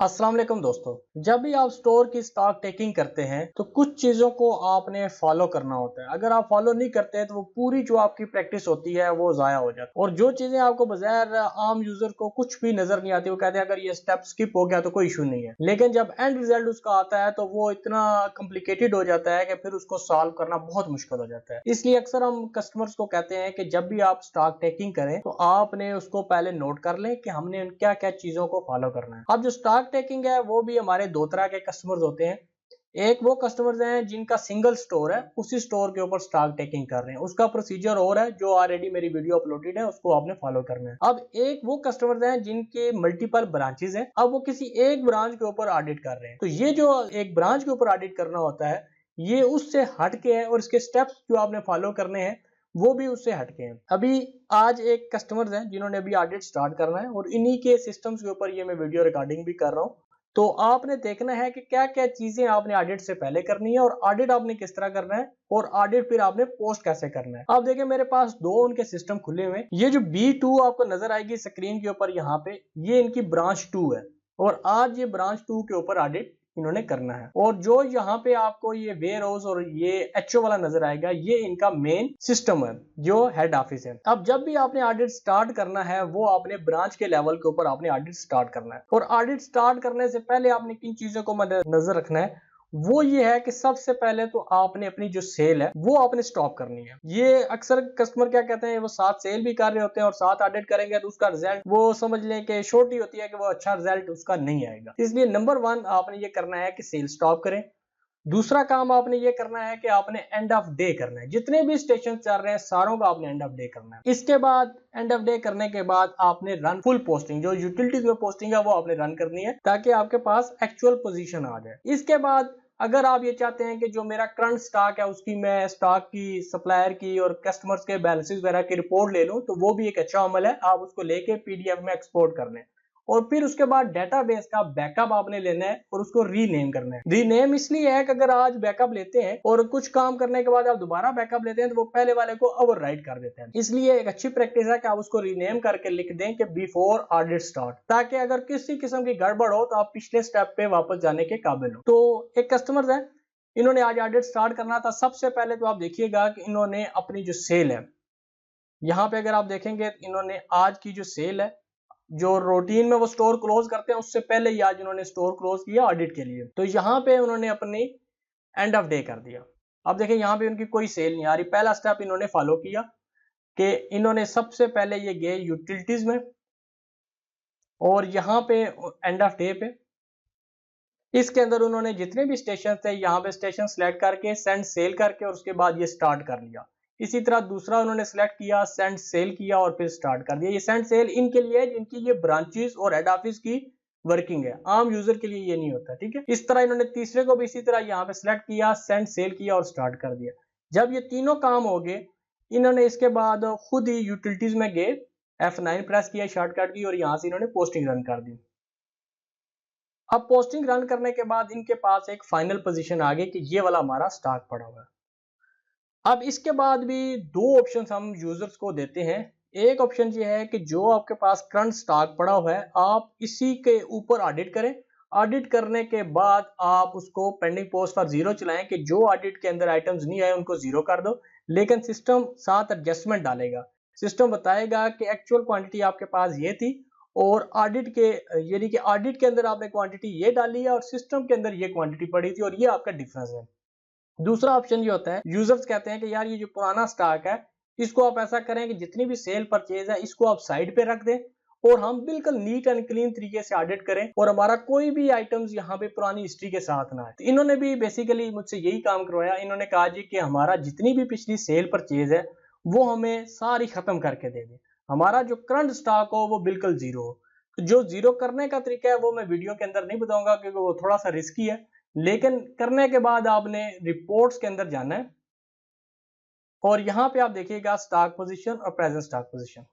अस्सलाम वालेकुम दोस्तों। जब भी आप स्टोर की स्टॉक टेकिंग करते हैं तो कुछ चीजों को आपने फॉलो करना होता है। अगर आप फॉलो नहीं करते हैं तो वो पूरी जो आपकी प्रैक्टिस होती है वो जाया हो जाती है और जो चीजें आपको बगैर आम यूजर को कुछ भी नजर नहीं आती, वो कहते हैं अगर ये स्टेप स्किप हो गया तो कोई इशू नहीं है, लेकिन जब एंड रिजल्ट उसका आता है तो वो इतना कॉम्प्लिकेटेड हो जाता है कि फिर उसको सॉल्व करना बहुत मुश्किल हो जाता है। इसलिए अक्सर हम कस्टमर्स को कहते हैं कि जब भी आप स्टॉक टेकिंग करें तो आपने उसको पहले नोट कर लें कि हमने क्या क्या चीजों को फॉलो करना है। अब जो स्टॉक टेकिंग है वो भी हमारे दो तरह के कस्टमर्स होते हैं। एक वो कस्टमर्स हैं जिनका सिंगल स्टोर है, उसी स्टोर के ऊपर स्टॉक टेकिंग कर रहे हैं, उसका प्रोसीजर और है जो ऑलरेडी मेरी वीडियो अपलोडेड है, उसको आपने फॉलो करना है। अब एक वो कस्टमर्स हैं जिनके मल्टीपल ब्रांचेस हैं, अब वो किसी एक ब्रांच के ऊपर ऑडिट कर रहे हैं, तो ये जो एक ब्रांच के ऊपर ऑडिट करना होता है ये उससे हटके है और इसके स्टेप्स जो आपने फॉलो करने हैं वो भी उससे हटके हैं। अभी आज एक कस्टमर्स हैं जिन्होंने अभी ऑडिट स्टार्ट करना है और इन्हीं के सिस्टम्स के ऊपर ये मैं वीडियो रिकॉर्डिंग भी कर रहा हूँ। तो आपने देखना है कि क्या क्या चीजें आपने ऑडिट से पहले करनी है और ऑडिट आपने किस तरह करना है और ऑडिट फिर आपने पोस्ट कैसे करना है। आप देखिए मेरे पास दो उनके सिस्टम खुले हुए हैं। ये जो B2 आपको नजर आएगी स्क्रीन के ऊपर यहाँ पे, ये इनकी ब्रांच 2 है और आज ये ब्रांच 2 के ऊपर ऑडिट इन्होंने करना है। और जो यहाँ पे आपको ये वेयर हाउस और ये एचओ वाला नजर आएगा, ये इनका मेन सिस्टम है जो हेड ऑफिस है। अब जब भी आपने ऑडिट स्टार्ट करना है वो आपने ब्रांच के लेवल के ऊपर आपने ऑडिट स्टार्ट करना है और ऑडिट स्टार्ट करने से पहले आपने किन चीजों को नजर रखना है वो ये है कि सबसे पहले तो आपने अपनी जो सेल है वो आपने स्टॉप करनी है। ये अक्सर कस्टमर क्या कहते हैं, वो साथ सेल भी कर रहे होते हैं और साथ ऑडिट करेंगे तो उसका रिजल्ट वो समझ लें कि छोटी होती है कि वो अच्छा रिजल्ट उसका नहीं आएगा। इसलिए नंबर 1 आपने ये करना है कि सेल स्टॉप करें। दूसरा काम आपने ये करना है कि आपने एंड ऑफ डे करना है, जितने भी स्टेशन चल रहे हैं सारों का आपने एंड ऑफ डे करना है। इसके बाद एंड ऑफ डे करने के बाद आपने रन फुल पोस्टिंग, जो यूटिलिटीज में पोस्टिंग है वो आपने रन करनी है ताकि आपके पास एक्चुअल पोजीशन आ जाए। इसके बाद अगर आप ये चाहते हैं कि जो मेरा करंट स्टॉक है उसकी मैं स्टॉक की, सप्लायर की और कस्टमर्स के बैलेंसेस वगैरह की रिपोर्ट ले लूं, तो वो भी एक अच्छा अमल है। आप उसको लेके पीडीएफ में एक्सपोर्ट कर लें और फिर उसके बाद डेटाबेस का बैकअप आपने लेना है और उसको रीनेम करना है। रीनेम इसलिए है कि अगर आज बैकअप लेते हैं और कुछ काम करने के बाद आप दोबारा बैकअप लेते हैं तो वो पहले वाले को ओवरराइट कर देते हैं। इसलिए एक अच्छी प्रैक्टिस है कि आप उसको रीनेम करके लिख दें कि बिफोर ऑडिट स्टार्ट, ताकि अगर किसी किस्म की गड़बड़ हो तो आप पिछले स्टेप पे वापस जाने के काबिल हो। तो एक कस्टमर है, इन्होंने आज ऑडिट स्टार्ट करना था। सबसे पहले तो आप देखिएगा कि इन्होंने अपनी जो सेल है, यहाँ पे अगर आप देखेंगे इन्होंने आज की जो सेल है, जो रूटीन में वो स्टोर क्लोज करते हैं उससे पहले ही आज उन्होंने स्टोर क्लोज किया ऑडिट के लिए, तो यहाँ पे उन्होंने अपनी एंड ऑफ डे कर दिया। अब देखिए यहाँ पे उनकी कोई सेल नहीं आ रही। पहला स्टेप इन्होंने फॉलो किया कि इन्होंने सबसे पहले ये गए यूटिलिटीज में और यहाँ पे एंड ऑफ डे पे इसके अंदर उन्होंने जितने भी स्टेशन थे यहाँ पे स्टेशन सेलेक्ट करके सेंड सेल करके और उसके बाद ये स्टार्ट कर लिया। इसी तरह दूसरा उन्होंने सेलेक्ट किया, सेंड सेल किया और फिर स्टार्ट कर दिया। ये सेंड सेल इनके लिए जिनकी ये ब्रांचेस और हेड ऑफिस की वर्किंग है, आम यूजर के लिए ये नहीं होता, ठीक है। इस तरह इन्होंने तीसरे को भी इसी तरह यहाँ पे सिलेक्ट किया, सेंड सेल किया और स्टार्ट कर दिया। जब ये तीनों काम हो गए, इन्होंने इसके बाद खुद ही यूटिलिटीज में गए, F9 प्रेस किया शॉर्टकट की और यहाँ से इन्होंने पोस्टिंग रन कर दी। अब पोस्टिंग रन करने के बाद इनके पास एक फाइनल पोजीशन आ गई कि ये वाला हमारा स्टॉक पड़ा हुआ है। अब इसके बाद भी दो ऑप्शन हम यूजर्स को देते हैं। एक ऑप्शन ये है कि जो आपके पास करंट स्टॉक पड़ा हुआ है आप इसी के ऊपर ऑडिट करें। ऑडिट करने के बाद आप उसको पेंडिंग पोस्ट पर जीरो चलाएं कि जो ऑडिट के अंदर आइटम्स नहीं आए उनको जीरो कर दो, लेकिन सिस्टम साथ एडजस्टमेंट डालेगा। सिस्टम बताएगा कि एक्चुअल क्वांटिटी आपके पास ये थी और ऑडिट के, यानी कि ऑडिट के अंदर आपने क्वांटिटी ये डाली है और सिस्टम के अंदर ये क्वांटिटी पड़ी थी और ये आपका डिफरेंस है। दूसरा ऑप्शन ये होता है, यूजर्स कहते हैं कि यार ये जो पुराना स्टॉक है इसको आप ऐसा करें कि जितनी भी सेल परचेज है इसको आप साइड पे रख दें और हम बिल्कुल नीट एंड क्लीन तरीके से ऑडिट करें और हमारा कोई भी आइटम्स यहाँ पे पुरानी हिस्ट्री के साथ ना है। तो इन्होंने भी बेसिकली मुझसे यही काम करवाया। इन्होंने कहा जी कि हमारा जितनी भी पिछली सेल परचेज है वो हमें सारी खत्म करके दे दें, हमारा जो करंट स्टॉक हो वो बिल्कुल जीरो हो। तो जो जीरो करने का तरीका है वो मैं वीडियो के अंदर नहीं बताऊंगा क्योंकि वो थोड़ा सा रिस्की है, लेकिन करने के बाद आपने रिपोर्ट्स के अंदर जाना है और यहां पे आप देखिएगा स्टॉक पोजीशन और प्रेजेंट स्टॉक पोजीशन।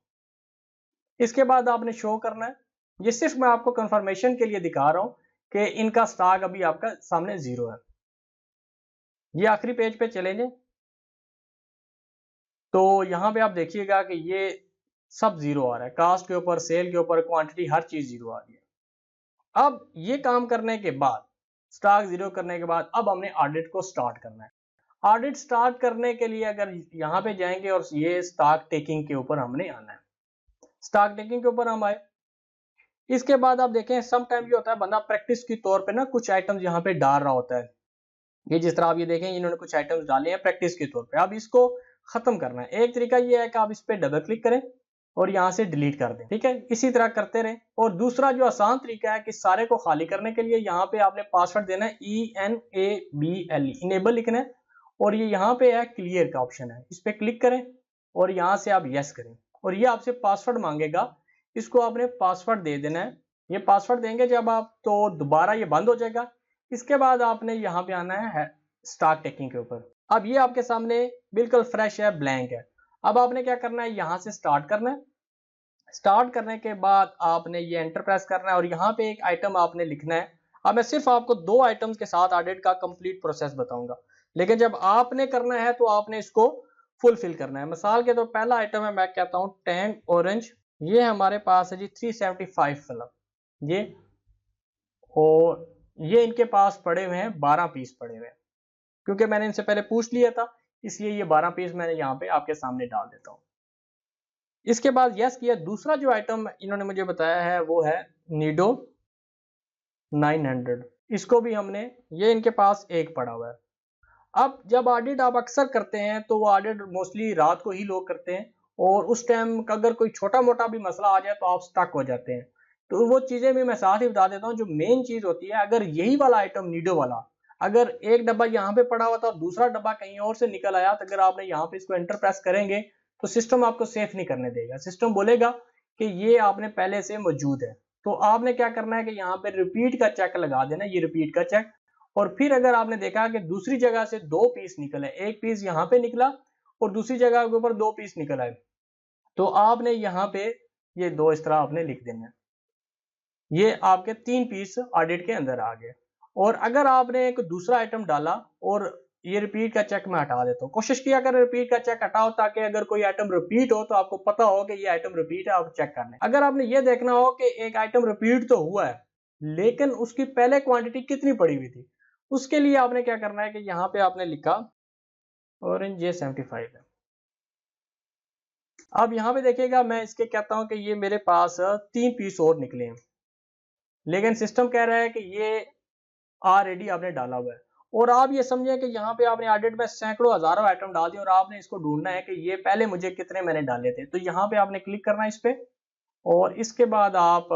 इसके बाद आपने शो करना है। ये सिर्फ मैं आपको कंफर्मेशन के लिए दिखा रहा हूं कि इनका स्टॉक अभी आपका सामने जीरो है। ये आखिरी पेज पे चले जाए तो यहां पे आप देखिएगा कि ये सब जीरो आ रहा है, कास्ट के ऊपर, सेल के ऊपर, क्वांटिटी, हर चीज जीरो आ रही है। अब ये काम करने के बाद, स्टॉक जीरो करने के बाद, अब हमने ऑडिट को स्टार्ट करना है। ऑडिट स्टार्ट करने के लिए अगर यहाँ पे जाएंगे और ये स्टॉक टेकिंग के ऊपर हमने आना है। स्टॉक टेकिंग के ऊपर हम आए, इसके बाद आप देखें सम टाइम ये होता है बंदा प्रैक्टिस के तौर पे ना कुछ आइटम्स यहाँ पे डाल रहा होता है। ये जिस तरह आप ये देखें इन्होंने कुछ आइटम्स डाले हैं प्रैक्टिस के तौर पे। अब इसको खत्म करना है। एक तरीका ये है कि आप इस पे डबल क्लिक करें और यहाँ से डिलीट कर दें, ठीक है। इसी तरह करते रहें। और दूसरा जो आसान तरीका है कि सारे को खाली करने के लिए यहाँ पे आपने पासवर्ड देना है ENABLE, इनेबल लिखना है। और ये यहाँ पे है क्लियर का ऑप्शन है, इस पे क्लिक करें और यहाँ से आप यस करें और ये आपसे पासवर्ड मांगेगा, इसको आपने पासवर्ड दे देना है। ये पासवर्ड देंगे जब आप तो दोबारा ये बंद हो जाएगा। इसके बाद आपने यहाँ पे आना है स्टॉक टेकिंग के ऊपर। अब ये आपके सामने बिल्कुल फ्रेश है, ब्लैंक है। अब आपने क्या करना है, यहाँ से स्टार्ट करना है। स्टार्ट करने के बाद आपने ये एंटर प्रेस करना है और यहाँ पे एक आइटम आपने लिखना है। अब मैं सिर्फ आपको 2 आइटम्स के साथ ऑडिट का कंप्लीट प्रोसेस बताऊंगा, लेकिन जब आपने करना है तो आपने इसको फुलफिल करना है। मिसाल के तो पहला आइटम है, मैं कहता हूँ टैंग ऑरेंज, ये हमारे पास है जी 375 वाला ये, और ये इनके पास पड़े हुए हैं 12 पीस पड़े हुए हैं। क्योंकि मैंने इनसे पहले पूछ लिया था इसलिए ये 12 पीस मैंने यहाँ पे आपके सामने डाल देता हूँ। इसके बाद यस किया। दूसरा जो आइटम इन्होंने मुझे बताया है वो है नीडो 900, इसको भी हमने, ये इनके पास एक पड़ा हुआ है। अब जब ऑडिट आप अक्सर करते हैं तो वो ऑडिट मोस्टली रात को ही लोग करते हैं और उस टाइम अगर कोई छोटा मोटा भी मसला आ जाए तो आप स्टक हो जाते हैं। तो वो चीजें भी मैं साथ ही बता देता हूँ। जो मेन चीज होती है, अगर यही वाला आइटम नीडो वाला, अगर एक डब्बा यहाँ पे पड़ा हुआ था और दूसरा डब्बा कहीं और से निकल आया, तो अगर आपने यहाँ पे इसको एंटर प्रेस करेंगे तो सिस्टम आपको सेफ नहीं करने देगा। सिस्टम बोलेगा कि ये आपने पहले से मौजूद है। तो आपने क्या करना है कि यहाँ पे रिपीट का चेक लगा देना, ये रिपीट का चेक। और फिर अगर आपने देखा कि दूसरी जगह से 2 पीस निकले, एक पीस यहाँ पे निकला और दूसरी जगह के ऊपर 2 पीस निकल आए, तो आपने यहाँ पे ये 2 इस तरह आपने लिख देना है। ये आपके 3 पीस ऑडिट के अंदर आ गए। और अगर आपने एक दूसरा आइटम डाला, और ये रिपीट का चेक मैं हटा देता हूँ, कोशिश किया अगर रिपीट का चेक हटाओ ताकि अगर कोई आइटम रिपीट हो तो आपको पता हो कि ये आइटम रिपीट है, आप चेक कर लें। अगर आपने ये देखना हो कि एक आइटम रिपीट तो हुआ है लेकिन उसकी पहले क्वांटिटी कितनी पड़ी हुई थी, उसके लिए आपने क्या करना है कि यहाँ पे आपने लिखा ऑरेंज ये 75 है। अब यहाँ पे देखिएगा मैं इसके कहता हूँ कि ये मेरे पास 3 पीस और निकले हैं, लेकिन सिस्टम कह रहा है कि ये ऑलरेडी आपने डाला हुआ है। और आप ये समझें कि यहाँ पे आपने ऑडिट में सैकड़ों हजारों आइटम डाल दिए और आपने इसको ढूंढना है कि ये पहले मुझे कितने मैंने डाले थे। तो यहाँ पे आपने क्लिक करना है इस पे और इसके बाद आप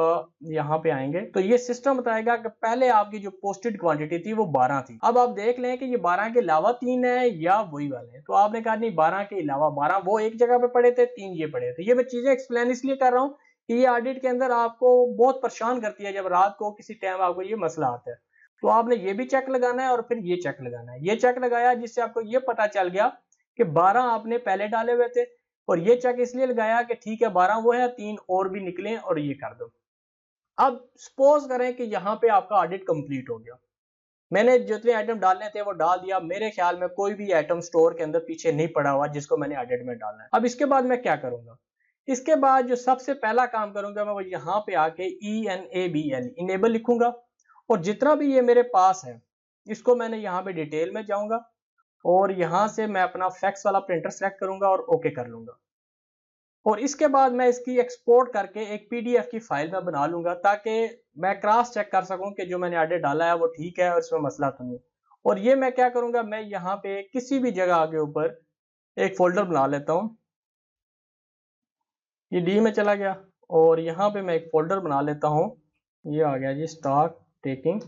यहाँ पे आएंगे तो ये सिस्टम बताएगा कि पहले आपकी जो पोस्टेड क्वांटिटी थी वो 12 थी। अब आप देख लें कि ये 12 के अलावा 3 है या वही वाले हैं। तो आपने कहा नहीं, 12 के अलावा 12 वो एक जगह पे पड़े थे, 3 ये पड़े थे। ये मैं चीजें एक्सप्लेन इसलिए कर रहा हूँ कि ये ऑडिट के अंदर आपको बहुत परेशान करती है। जब रात को किसी टाइम आपको ये मसला आता है तो आपने ये भी चेक लगाना है और फिर ये चेक लगाना है। ये चेक लगाया जिससे आपको ये पता चल गया कि 12 आपने पहले डाले हुए थे, और ये चेक इसलिए लगाया कि ठीक है 12 वो है, 3 और भी निकले और ये कर दो। अब सपोज करें कि यहाँ पे आपका ऑडिट कंप्लीट हो गया, मैंने जितने आइटम डालने थे वो डाल दिया। मेरे ख्याल में कोई भी आइटम स्टोर के अंदर पीछे नहीं पड़ा हुआ जिसको मैंने ऑडिट में डालना है। अब इसके बाद मैं क्या करूंगा, इसके बाद जो सबसे पहला काम करूंगा मैं वो यहाँ पे आके ENABL इनेबल लिखूंगा और जितना भी ये मेरे पास है इसको मैंने यहाँ पे डिटेल में जाऊंगा और यहाँ से मैं अपना फैक्स वाला प्रिंटर सेलेक्ट करूंगा और ओके कर लूंगा। और इसके बाद मैं इसकी एक्सपोर्ट करके एक PDF की फाइल में बना लूंगा ताकि मैं क्रॉस चेक कर सकूं कि जो मैंने ऑडिट डाला है वो ठीक है और इसमें मसला तो नहीं। और ये मैं क्या करूंगा, मैं यहाँ पे किसी भी जगह के ऊपर एक फोल्डर बना लेता हूँ। ये डी में चला गया और यहाँ पे मैं एक फोल्डर बना लेता हूँ। ये आ गया जी स्टॉक टेकिंग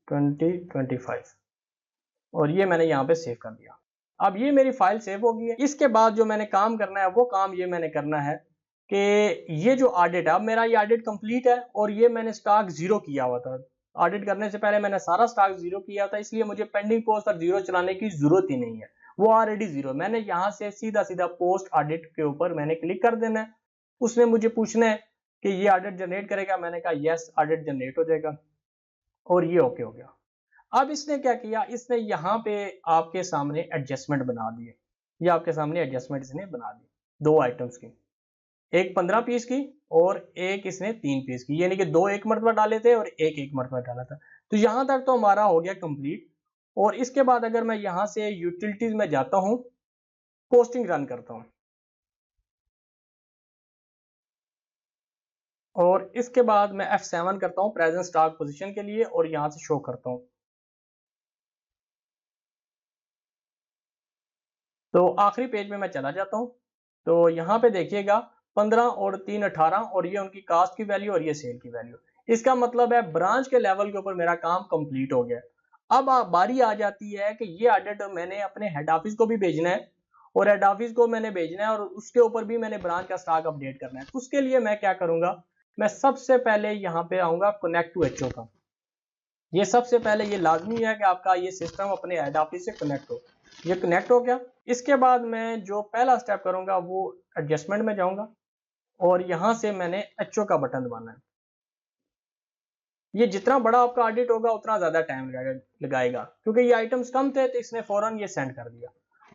2025 और ये मैंने यहाँ पे सेव कर दिया। अब ये मेरी फाइल सेव हो गई है। इसके बाद जो मैंने काम करना है वो काम ये मैंने करना है कि ये जो ऑडिट है, अब मेरा ये ऑडिट कंप्लीट है और ये मैंने स्टॉक जीरो किया हुआ था। ऑडिट करने से पहले मैंने सारा स्टॉक जीरो किया था, इसलिए मुझे पेंडिंग पोस्ट और जीरो चलाने की जरूरत ही नहीं है, वो ऑलरेडी जीरो। मैंने यहाँ से सीधा सीधा पोस्ट ऑडिट के ऊपर मैंने क्लिक कर देना है। उसने मुझे पूछना है कि ये ऑडिट जनरेट करेगा, मैंने कहा यस ऑडिट जनरेट हो जाएगा और ये ओके हो गया। अब इसने क्या किया, इसने यहाँ पे आपके सामने एडजस्टमेंट बना दिए। ये आपके सामने एडजस्टमेंट इसने बना दी 2 आइटम्स की। एक 15 पीस की और एक इसने 3 पीस की, यानी कि 2 एक मरतबा डाले थे और एक मरतबा डाला था। तो यहां तक तो हमारा हो गया कंप्लीट। और इसके बाद अगर मैं यहां से यूटिलिटीज में जाता हूं, पोस्टिंग रन करता हूं, और इसके बाद मैं F7 करता हूं प्रेजेंट स्टॉक पोजीशन के लिए और यहां से शो करता हूं। तो आखिरी पेज में मैं चला जाता हूं। तो यहाँ पे देखिएगा 15 और 3 18, और ये उनकी कास्ट की वैल्यू और ये सेल की वैल्यू। इसका मतलब है ब्रांच के लेवल के ऊपर मेरा काम कंप्लीट हो गया। अब बारी आ जाती है कि ये ऑडिट मैंने अपने हेड ऑफिस को भी भेजना है, और हेड ऑफिस को मैंने भेजना है और उसके ऊपर भी मैंने ब्रांच का स्टॉक अपडेट करना है। उसके लिए मैं क्या करूंगा, मैं सबसे पहले यहाँ पे आऊंगा कनेक्ट टू एचओ का। ये सबसे पहले ये लाजमी है कि आपका ये सिस्टम अपने हेड ऑफिस से कनेक्ट हो। ये कनेक्ट हो गया। इसके बाद मैं जो पहला स्टेप करूंगा वो एडजस्टमेंट में जाऊंगा, और यहां से मैंने एचओ का बटन दबाना है। ये जितना बड़ा आपका ऑडिट होगा उतना ज्यादा टाइम लगाएगा, क्योंकि ये आइटम्स कम थे तो इसने फौरन ये सेंड कर दिया।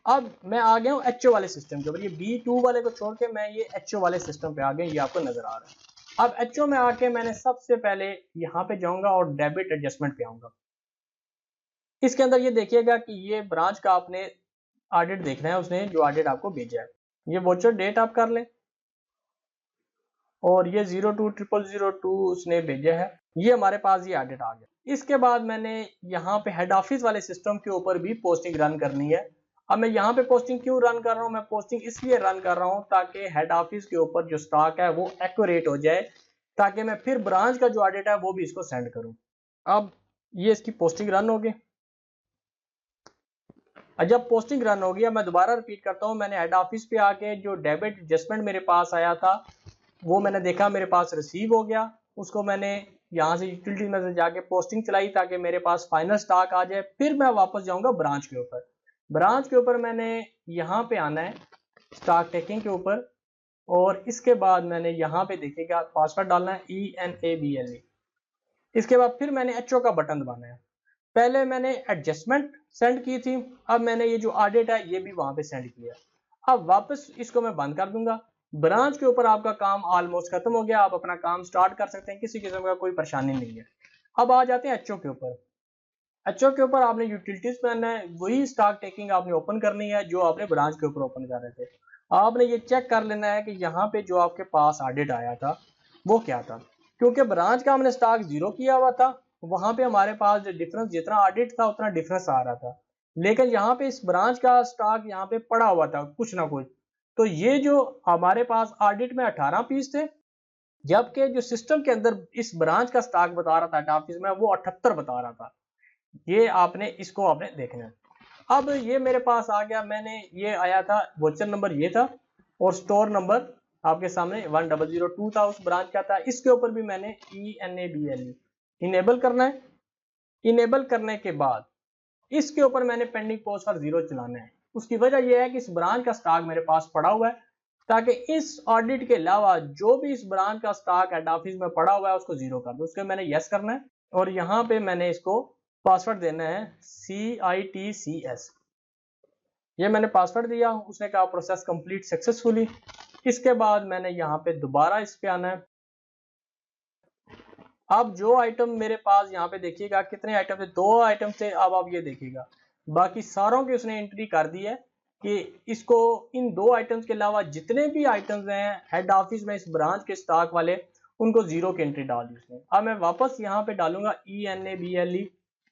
अब मैं आ गया हूँ एचओ वाले सिस्टम के ऊपर। ये B2 वाले को छोड़ के मैं ये एचओ वाले सिस्टम पे आ गया, ये आपको नजर आ रहा है। अब एचओ में आके मैंने सबसे पहले यहाँ पे जाऊंगा और डेबिट एडजस्टमेंट पे आऊंगा। इसके अंदर ये देखिएगा कि ये ब्रांच का आपने ऑडिट देखना है, उसने जो ऑडिट आपको भेजा है। ये वोचर डेट आप कर लें, और ये 020002 उसने भेजा है। ये हमारे पास ये ऑडिट आ गया। इसके बाद मैंने यहाँ पे हेड ऑफिस वाले सिस्टम के ऊपर भी पोस्टिंग रन करनी है। अब मैं यहाँ पे पोस्टिंग क्यों रन कर रहा हूँ, मैं पोस्टिंग इसलिए रन कर रहा हूँ ताकि हेड ऑफिस के ऊपर जो स्टॉक है वो एक्यूरेट हो जाए, ताकि मैं फिर ब्रांच का जो ऑडिट है वो भी इसको सेंड करूँ। अब ये इसकी पोस्टिंग रन होगी। जब पोस्टिंग रन हो गया, मैं दोबारा रिपीट करता हूँ, मैंने हेड ऑफिस पे आके जो डेबिट एडजस्टमेंट मेरे पास आया था वो मैंने देखा मेरे पास रिसीव हो गया। उसको मैंने यहाँ से यूटिलिटी में से जाके पोस्टिंग चलाई ताकि मेरे पास फाइनल स्टॉक आ जाए। फिर मैं वापस जाऊंगा ब्रांच के ऊपर। ब्रांच के ऊपर मैंने यहाँ पे आना है स्टॉक टेकिंग के ऊपर, और इसके बाद मैंने यहाँ पे देखिएगा पासवर्ड डालना है ENABLE। इसके बाद फिर मैंने एचओ का बटन दबाना है। पहले मैंने एडजस्टमेंट सेंड की थी, अब मैंने ये जो ऑडिट है ये भी वहां पे सेंड किया। अब वापस इसको मैं बंद कर दूंगा। ब्रांच के ऊपर आपका काम ऑलमोस्ट खत्म हो गया, आप अपना काम स्टार्ट कर सकते हैं, किसी किस्म का कोई परेशानी नहीं है। अब आ जाते हैं एचओ के ऊपर। एचओ के ऊपर आपने यूटिलिटीज में आना है, वही स्टॉक टेकिंग आपने ओपन करनी है जो आपने ब्रांच के ऊपर ओपन कर रहे थे। आपने ये चेक कर लेना है कि यहाँ पे जो आपके पास ऑडिट आया था वो क्या था, क्योंकि ब्रांच का हमने स्टॉक 0 किया हुआ था। वहां पे हमारे पास जो डिफरेंस जितना ऑडिट था उतना डिफरेंस आ रहा था, लेकिन यहाँ पे इस ब्रांच का स्टॉक यहाँ पे पड़ा हुआ था कुछ ना कुछ। तो ये जो हमारे पास ऑडिट में 18 पीस थे, जबकि जो सिस्टम के अंदर इस ब्रांच का स्टॉक बता रहा था ऑफिस में वो 78 बता रहा था। ये आपने इसको आपने देखना है। अब ये मेरे पास आ गया, मैंने ये आया था वोचर नंबर ये था, और स्टोर नंबर आपके सामने 1002 था, उस ब्रांच का था। इसके ऊपर भी मैंने ENABLE इनेबल करना है। इनेबल करने के बाद इसके ऊपर मैंने पेंडिंग पोस्ट फॉर 0 चलाना है। उसकी वजह यह है कि इस ब्रांच का स्टॉक मेरे पास पड़ा हुआ है, ताकि इस ऑडिट के अलावा जो भी इस ब्रांच का स्टॉक हेड ऑफिस में पड़ा हुआ है उसको 0 कर दो। उसके मैंने यस करना है, और यहाँ पे मैंने इसको पासवर्ड देना है CITCS। ये मैंने पासवर्ड दिया, उसने कहा प्रोसेस कंप्लीट सक्सेसफुली। इसके बाद मैंने यहाँ पे दोबारा इस पे आना है। अब जो आइटम मेरे पास यहाँ पे देखिएगा कितने आइटम थे, 2 आइटम थे। अब आप ये देखिएगा बाकी सारों की उसने एंट्री कर दी है कि इसको इन 2 आइटम्स के अलावा जितने भी आइटम्स हैं हेड ऑफिस में इस ब्रांच के स्टॉक वाले उनको 0 की एंट्री डाल दी उसने। अब मैं वापस यहाँ पे डालूंगा ENABLE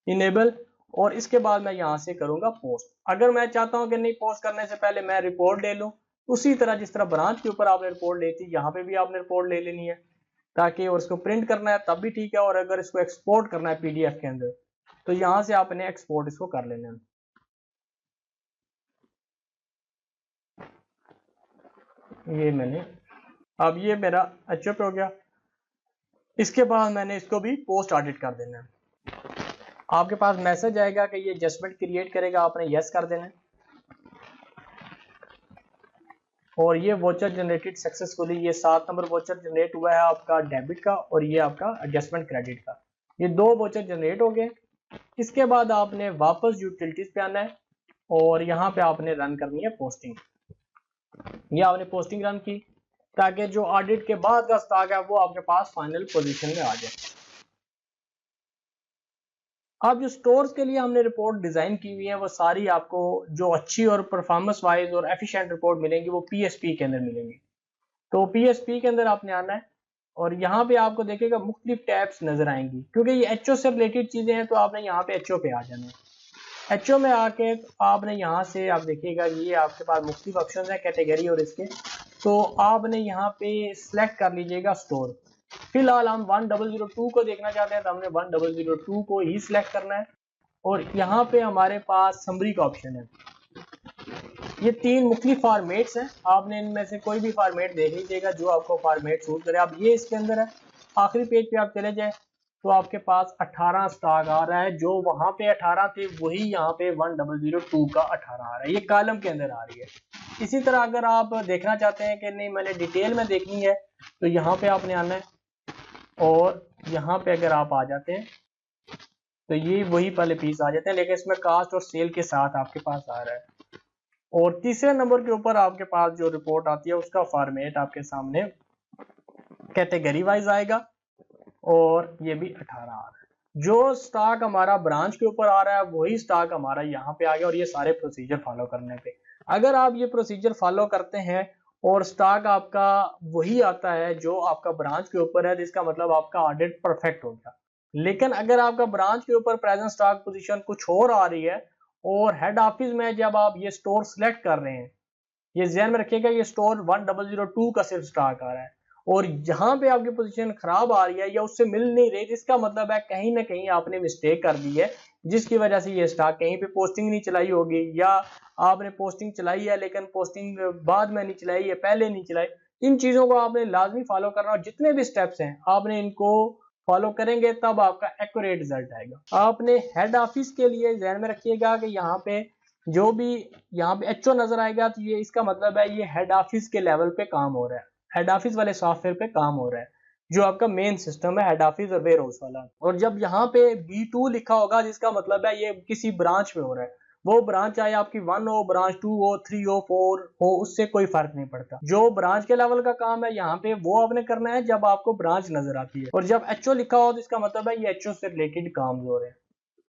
इनेबल, और इसके बाद मैं यहाँ से करूंगा पोस्ट। अगर मैं चाहता हूँ कि नहीं पोस्ट करने से पहले मैं रिपोर्ट ले लूँ, उसी तरह जिस तरह ब्रांच के ऊपर आपने रिपोर्ट ली थी यहाँ पे भी आपने रिपोर्ट ले लेनी है, ताकि और इसको प्रिंट करना है तब भी ठीक है, और अगर इसको एक्सपोर्ट करना है PDF के अंदर तो यहाँ से आपने एक्सपोर्ट इसको कर लेना है। ये मैंने, अब ये मेरा एचओ पे हो गया। इसके बाद मैंने इसको भी पोस्ट ऑडिट कर देना है। आपके पास मैसेज आएगा कि ये एडजस्टमेंट क्रिएट करेगा, आपने यस कर देना है, और ये वोचर जनरेटेड सक्सेसफुली। ये 7 नंबर वोचर जनरेट हुआ है आपका डेबिट का, और ये आपका एडजस्टमेंट क्रेडिट का। ये 2 वोचर जनरेट हो गए। इसके बाद आपने वापस यूटिलिटीज पे आना है, और यहाँ पे आपने रन करनी है पोस्टिंग। ये आपने पोस्टिंग रन की। ताकि जो ऑडिट के बाद का स्टॉक है वो आपके पास फाइनल पोजीशन में आ जाए। अब जो स्टोर्स के लिए हमने रिपोर्ट डिजाइन की हुई है वो सारी आपको जो अच्छी और परफॉर्मेंस वाइज और एफिशिएंट रिपोर्ट मिलेंगी वो पीएसपी के अंदर मिलेंगी। तो पीएसपी के अंदर आपने आना है और यहाँ पे आपको देखेगा मुख्तलिफ टैब्स नजर आएंगी, क्योंकि ये एचओ से रिलेटेड चीजें हैं तो आपने यहाँ पे एचओ पे आ जाना है। एचओ में आके आपने यहाँ से आप देखिएगा ये आपके पास मुख्तलिफ ऑप्शन है कैटेगरी और इसके, तो आपने यहाँ पे सिलेक्ट कर लीजिएगा स्टोर। फिलहाल हम 1002 को देखना चाहते हैं तो हमने 1002 को ही सिलेक्ट करना है और यहाँ पे हमारे पास समरी का ऑप्शन है। ये तीन मुख्तलिफ फॉर्मेट्स हैं, आपने इनमें से कोई भी फॉर्मेट देख लीजिएगा जो आपको फॉर्मेट सूट करे। अब ये इसके अंदर है, आखिरी पेज पे आप चले जाए तो आपके पास 18 स्टॉक आ रहा है, जो वहां पे 18 थे वही यहाँ पे 1002 का 18 आ रहा है, ये कॉलम के अंदर आ रही है। इसी तरह अगर आप देखना चाहते हैं कि नहीं मैंने डिटेल में देखनी है तो यहाँ पे आपने आना है और यहाँ पे अगर आप आ जाते हैं तो ये वही पहले पीस आ जाते हैं, लेकिन इसमें कास्ट और सेल के साथ आपके पास आ रहा है। और तीसरे नंबर के ऊपर आपके पास जो रिपोर्ट आती है उसका फॉर्मेट आपके सामने कैटेगरी वाइज आएगा और ये भी 18 आ रहा है। जो स्टॉक हमारा ब्रांच के ऊपर आ रहा है वही स्टॉक हमारा यहाँ पे आ गया, और ये सारे प्रोसीजर फॉलो करने पे अगर आप ये प्रोसीजर फॉलो करते हैं और स्टॉक आपका वही आता है जो आपका ब्रांच के ऊपर है, तो इसका मतलब आपका ऑडिट परफेक्ट हो गया। लेकिन अगर आपका ब्रांच के ऊपर प्रेजेंट स्टॉक पोजीशन कुछ और आ रही है और हेड ऑफिस में जब आप ये स्टोर सिलेक्ट कर रहे हैं, ये ध्यान में रखिएगा ये स्टोर 1002 का सिर्फ स्टॉक आ रहा है और यहाँ पे आपकी पोजीशन खराब आ रही है या उससे मिल नहीं रही, इसका मतलब है कहीं ना कहीं आपने मिस्टेक कर दी है, जिसकी वजह से ये स्टॉक कहीं पे पोस्टिंग नहीं चलाई होगी, या आपने पोस्टिंग चलाई है लेकिन पोस्टिंग बाद में नहीं चलाई है, पहले नहीं चलाई। इन चीजों को आपने लाजमी फॉलो करना और जितने भी स्टेप्स हैं आपने इनको फॉलो करेंगे तब आपका एक्यूरेट रिजल्ट आएगा। आपने हेड ऑफिस के लिए ध्यान में रखिएगा कि यहाँ पे जो भी यहाँ पे एचओ नजर आएगा तो ये इसका मतलब है ये हेड ऑफिस के लेवल पे काम हो रहा है, हेड ऑफिस वाले सॉफ्टवेयर पे काम हो रहा है जो आपका मेन सिस्टम है हेड ऑफिस और वेयर हाउस वाला। और जब यहाँ पे B2 लिखा होगा जिसका मतलब है ये किसी ब्रांच में हो रहा है, वो ब्रांच चाहे आपकी 1 हो, ब्रांच 2 हो, 3 हो, 4 हो, उससे कोई फर्क नहीं पड़ता। जो ब्रांच के लेवल का काम है यहाँ पे वो आपने करना है जब आपको ब्रांच नजर आती है, और जब एचओ लिखा हो तो इसका मतलब है ये एचओ से रिलेटेड काम हो रहे हैं।